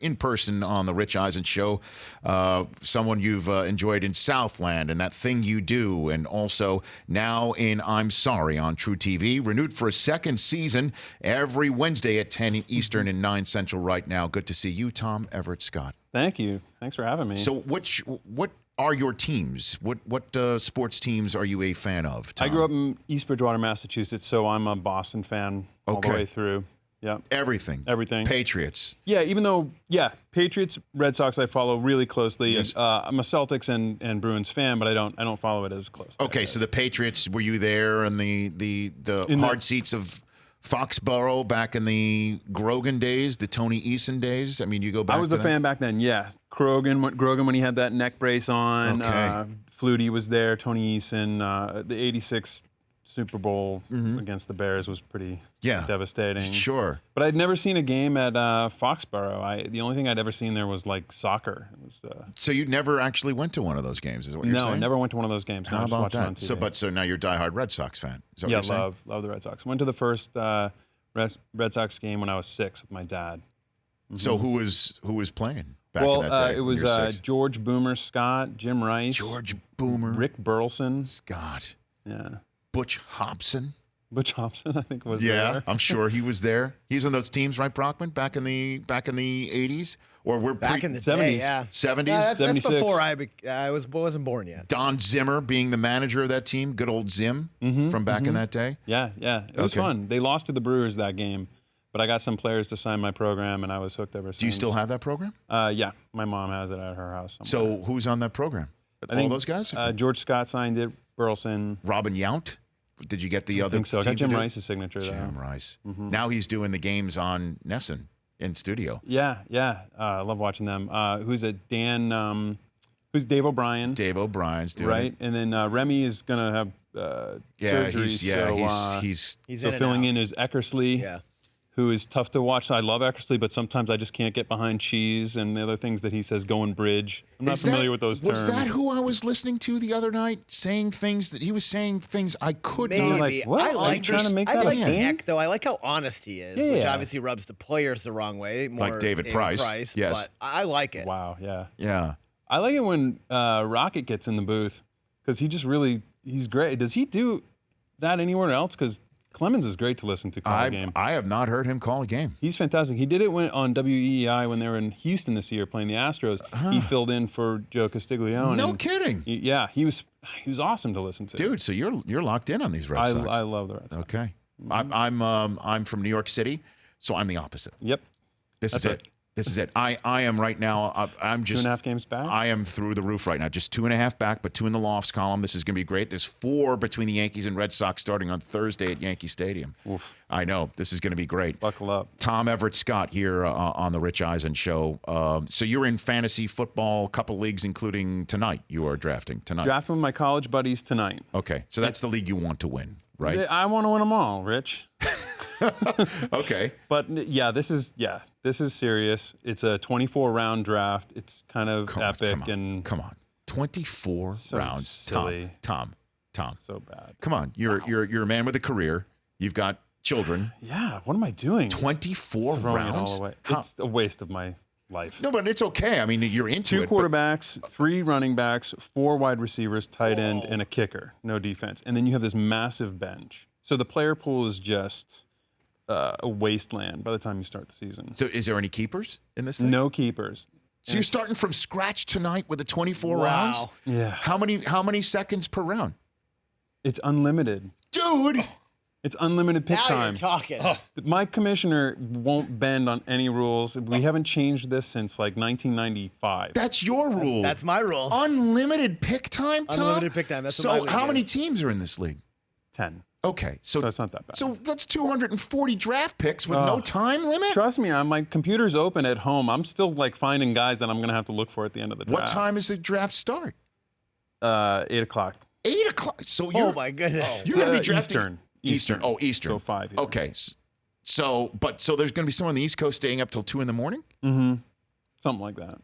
in person on the Rich Eisen Show, someone you've enjoyed in Southland and That Thing You Do, and also now in I'm Sorry on truTV. Renewed for a second season every Wednesday at 10 Eastern and 9 Central right now. Good to see you, Tom Everett Scott. Thank you. Thanks for having me. So what are your teams? What sports teams are you a fan of, Tom? I grew up in East Bridgewater, Massachusetts, so I'm a Boston fan all the way through. Yeah. Everything. Patriots. Yeah, even though, Patriots, Red Sox I follow really closely. Yes. I'm a Celtics and Bruins fan, but I don't follow it as close. Okay, so the Patriots, were you there in the hard seats of Foxborough back in the Grogan days, the Tony Eason days? I mean, you go back I was to a fan back then, yeah. Grogan when he had that neck brace on. Okay. Flutie was there, Tony Eason. The 86 Super Bowl against the Bears was pretty devastating. Sure. But I'd never seen a game at Foxborough. The only thing I'd ever seen there was like soccer. It was, so you never actually went to one of those games, is what you're saying? No, I never went to one of those games. How about that? So now you're a diehard Red Sox fan. Is that what you're saying? love the Red Sox. Went to the first Red Sox game when I was 6 with my dad. So who was playing back in that day? It was George Boomer Scott, Jim Rice, George Boomer, Rick Burleson, Scott, Butch Hobson, I think was there. Yeah, I'm sure he was there. He was on those teams, right, Brockman? Back in the 80s, or we're back in the 70s. day, yeah. 70s. That's 76. before I wasn't born yet. Don Zimmer being the manager of that team, good old Zim from back in that day. Yeah, it was fun. They lost to the Brewers that game, but I got some players to sign my program, and I was hooked ever since. Do you still have that program? Yeah, my mom has it at her house somewhere. So who's on that program? All those guys? George Scott signed it, Burleson. Robin Yount? Did you get the other I think so. I team got Jim Rice's signature there. Jim Rice. Now he's doing the games on Nesson in studio. Yeah. I love watching them. Who's it? Who's Dave O'Brien? Dave O'Brien's doing right, it. and then Remy is gonna have surgery. He's so filling in is Eckersley, who is tough to watch. I love Eckersley, but sometimes I just can't get behind Cheese and the other things that he says going bridge. I'm not familiar with those terms. Was that who I was listening to the other night, saying things that he was saying things I could not? Maybe. What? I like trying to make I that like a the thing? Eck, though. I like how honest he is, which obviously rubs the players the wrong way. More Like David Price. Yes. But I like it. Wow, yeah. Yeah. I like it when Rocket gets in the booth because he's great. Does he do that anywhere else? Because Clemens is great to listen to call a game. I have not heard him call a game. He's fantastic. He did it on WEEI when they were in Houston this year playing the Astros. He filled in for Joe Castiglione. No kidding. He was awesome to listen to. Dude, so you're locked in on these Red Sox. I love the Red Sox. Okay. I'm from New York City, so I'm the opposite. Yep. This is it. I am right now. I'm just 2.5 games back. I am through the roof right now. Just 2.5 back, but 2 in the lofts column. This is going to be great. There's 4 between the Yankees and Red Sox starting on Thursday at Yankee Stadium. Oof. I know this is going to be great. Buckle up. Tom Everett Scott here on the Rich Eisen Show. So you're in fantasy football, couple leagues, including tonight. You are drafting tonight. Drafting with my college buddies tonight. Okay, so that's the league you want to win, right? I want to win them all, Rich. Okay. But this is serious. It's a 24-round draft. It's kind of epic and come on. 24 rounds. Silly. Tom. So bad. Come on. You're a man with a career. You've got children. Yeah. What am I doing? 24 Throwing rounds. It all away. It's a waste of my life. No, but it's okay. I mean, you're into 2 it. quarterbacks, 3 running backs, 4 wide receivers, tight end, and a kicker. No defense. And then you have this massive bench. So the player pool is just a wasteland by the time you start the season. So is there any keepers in this thing? No keepers. So you're starting from scratch tonight with the 24 rounds? Yeah. How many seconds per round? It's unlimited. Dude! It's unlimited pick now time. You're talking. My commissioner won't bend on any rules. We haven't changed this since like 1995. That's your rule. That's my rules. Unlimited pick time, Tom? Unlimited pick time. That's so what my league how many is. teams are in this league? 10. Okay, so it's not that bad. So that's 240 draft picks with no time limit? Trust me, my computer's open at home. I'm still like finding guys that I'm going to have to look for at the end of the draft. What time does the draft start? 8 o'clock. 8 o'clock? So you're, oh, my goodness. You're going to be drafting Eastern. Oh, Eastern. So 5. Okay. So there's going to be someone on the East Coast staying up till 2 in the morning? Mm-hmm. Something like that.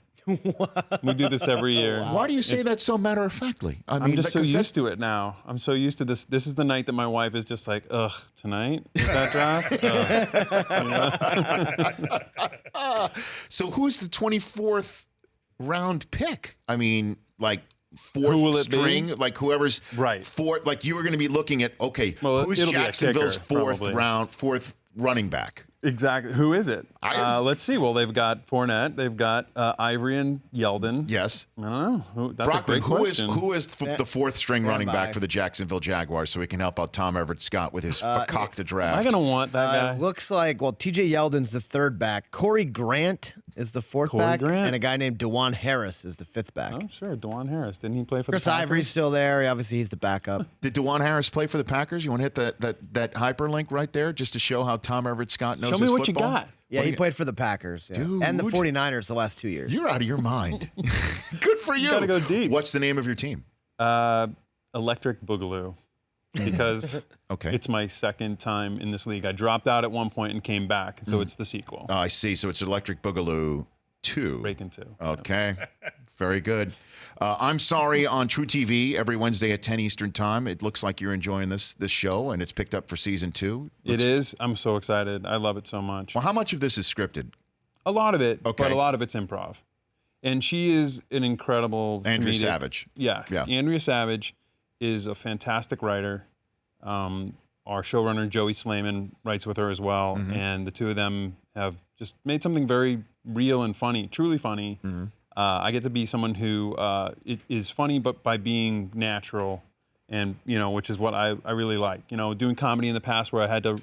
We do this every year. Why do you say that so matter-of-factly? I mean, I'm just so used to it now. I'm so used to this. This is the night that my wife is just like, ugh, tonight is that draft? So who's the 24th round pick? I mean, like fourth Who will it string, be? like whoever's Right. fourth. Like you were going to be looking at, okay, Well, who's it'll be a Jacksonville's kicker, probably. fourth running back? Exactly. Who is it? I- Let's see. Well, they've got Fournette. They've got Ivory and Yeldon. Yes. I don't know. That's Brockman, a great question. who is the fourth string running back by. for the Jacksonville Jaguars so we can help out Tom Everett Scott with his cock to draft? Am I going to want that guy? Looks like, well, TJ Yeldon's the third back. Corey Grant is the fourth Corey back. Grant. And a guy named DeJuan Harris is the fifth back. Oh, sure. DeJuan Harris. Didn't he play for Chris the Packers? Ivory's still there. Obviously, he's the backup. Did DeJuan Harris play for the Packers? You want to hit that hyperlink right there just to show how Tom Everett Scott knows Show his me what football? you got. Yeah, he played for the Packers. Yeah. Dude. And the 49ers the last 2 years. You're out of your mind. Good for you. gotta go deep. What's the name of your team? Electric Boogaloo. Because Okay. it's my second time in this league. I dropped out at one point and came back. So it's the sequel. Oh, I see. So it's Electric Boogaloo 2. Breaking 2. Okay. Very good. I'm Sorry on truTV every Wednesday at 10 Eastern Time. It looks like you're enjoying this show, and it's picked up for season 2. It is. I'm so excited. I love it so much. Well, how much of this is scripted? A lot of it, Okay. but a lot of it's improv. And she is an incredible Andrea comedic- Savage. Yeah. Andrea Savage is a fantastic writer. Our showrunner, Joey Slayman, writes with her as well. And the two of them have just made something very real and funny, truly funny. I get to be someone who it is funny, but by being natural, and which is what I really like. Doing comedy in the past where I had to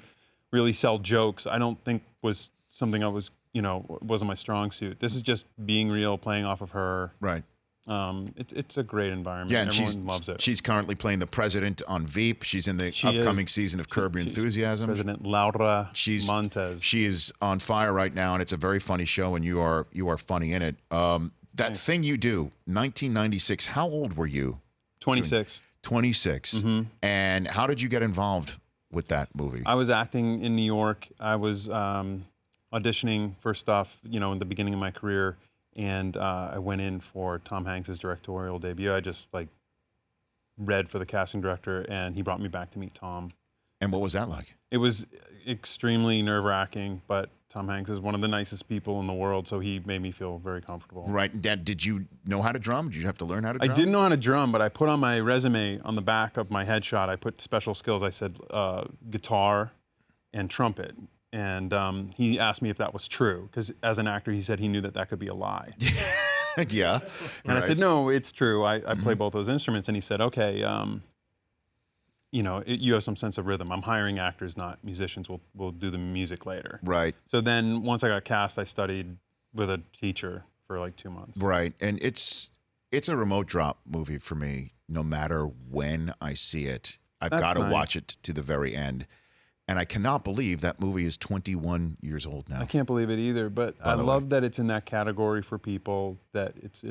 really sell jokes, I don't think was something I was, wasn't my strong suit. This is just being real, playing off of her. Right. It's a great environment. Yeah, and Everyone loves it. She's currently playing the president on Veep. She's in the upcoming season of Curb Your She's Enthusiasm. President Laura She's Montez. She is on fire right now, and it's a very funny show, and you are funny in it. That thing you do, 1996. How old were you? 26. 26. And how did you get involved with that movie? I was acting in New York. I was auditioning for stuff, in the beginning of my career, and I went in for Tom Hanks' directorial debut. I just read for the casting director, and he brought me back to meet Tom. And what was that like? It was extremely nerve-wracking, but Tom Hanks is one of the nicest people in the world, so he made me feel very comfortable. Right. Dad, did you know how to drum? Did you have to learn how to drum? I didn't know how to drum, but I put on my resume on the back of my headshot, I put special skills. I said guitar and trumpet. And he asked me if that was true, because as an actor, he said he knew that could be a lie. Yeah. And I said, no, it's true. I play both those instruments. And he said, okay, you have some sense of rhythm. I'm hiring actors, not musicians. We'll do the music later. Right. So then once I got cast, I studied with a teacher for 2 months. Right. And it's a remote drop movie for me. No matter when I see it, I've That's got to nice. watch it to the very end. And I cannot believe that movie is 21 years old now. I can't believe it either, but I love that it's in that category for people that it's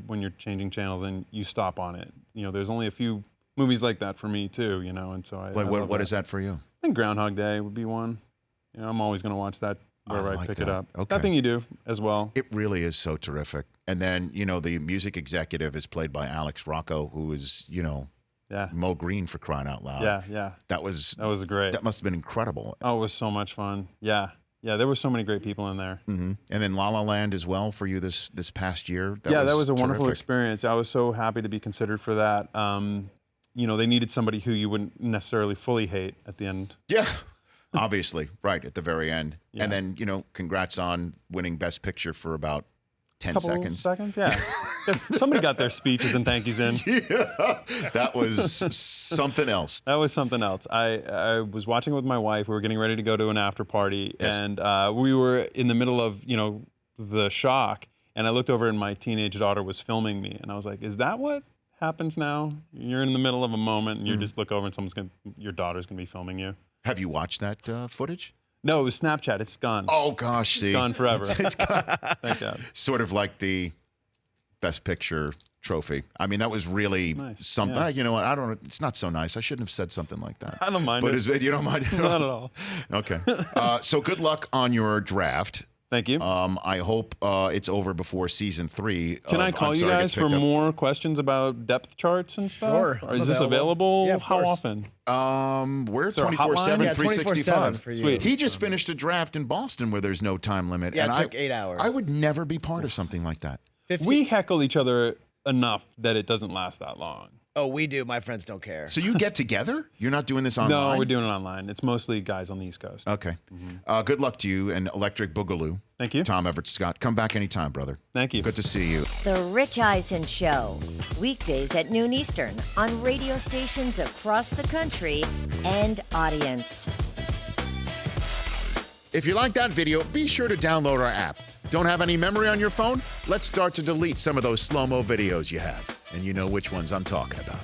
when you're changing channels and you stop on it. There's only a few movies like that for me too, and so I love What is that for you? I think Groundhog Day would be one. I'm always going to watch that wherever I like pick that. it up. Okay. That thing you do as well. It really is so terrific. And then, the music executive is played by Alex Rocco, who is, Yeah. Mo Green, for crying out loud. Yeah. That was great. That must have been incredible. Oh, it was so much fun. Yeah. There were so many great people in there. Mm-hmm. And then La La Land as well for you this past year. That was a wonderful terrific. experience. I was so happy to be considered for that. They needed somebody who you wouldn't necessarily fully hate at the end. Yeah, obviously, right at the very end. Yeah. And then, congrats on winning Best Picture for about 10 Couple seconds. Yeah. Somebody got their speeches and thank yous in. Yeah, that was something else. That was something else. I was watching it with my wife. We were getting ready to go to an after party, Yes. and we were in the middle of the shock. And I looked over, and my teenage daughter was filming me, and I was like, "Is that what happens now? You're in the middle of a moment, and you just look over, and your daughter's gonna be filming you." Have you watched that footage? No, it was Snapchat. It's gone. Oh gosh, see, It's gone forever. It's gone. Thank God. Sort of like the Best Picture trophy. I mean, that was really Nice, something. yeah. You know what? I don't. It's not so nice. I shouldn't have said something like that. I don't mind But it. you don't mind? Not at all. Okay. So good luck on your draft. Thank you. I hope it's over before season 3. Can I call you guys for more questions about depth charts and stuff? Sure, Or I'm is this available? Yeah, of How course. often? We're there a 24/7, hotline? Yeah, 365. 24/7 for you. Sweet. He just finished a draft in Boston where there's no time limit. Yeah, and it took 8 hours. I would never be part of something like that. 15 We heckle each other enough that it doesn't last that long. Oh, we do. My friends don't care. So you get together? You're not doing this online? No, we're doing it online. It's mostly guys on the East Coast. Okay. Good luck to you and Electric Boogaloo. Thank you. Tom Everett Scott. Come back anytime, brother. Thank you. Good to see you. The Rich Eisen Show, weekdays at noon Eastern on radio stations across the country and audience. If you like that video, be sure to download our app. Don't have any memory on your phone? Let's start to delete some of those slow-mo videos you have. And you know which ones I'm talking about.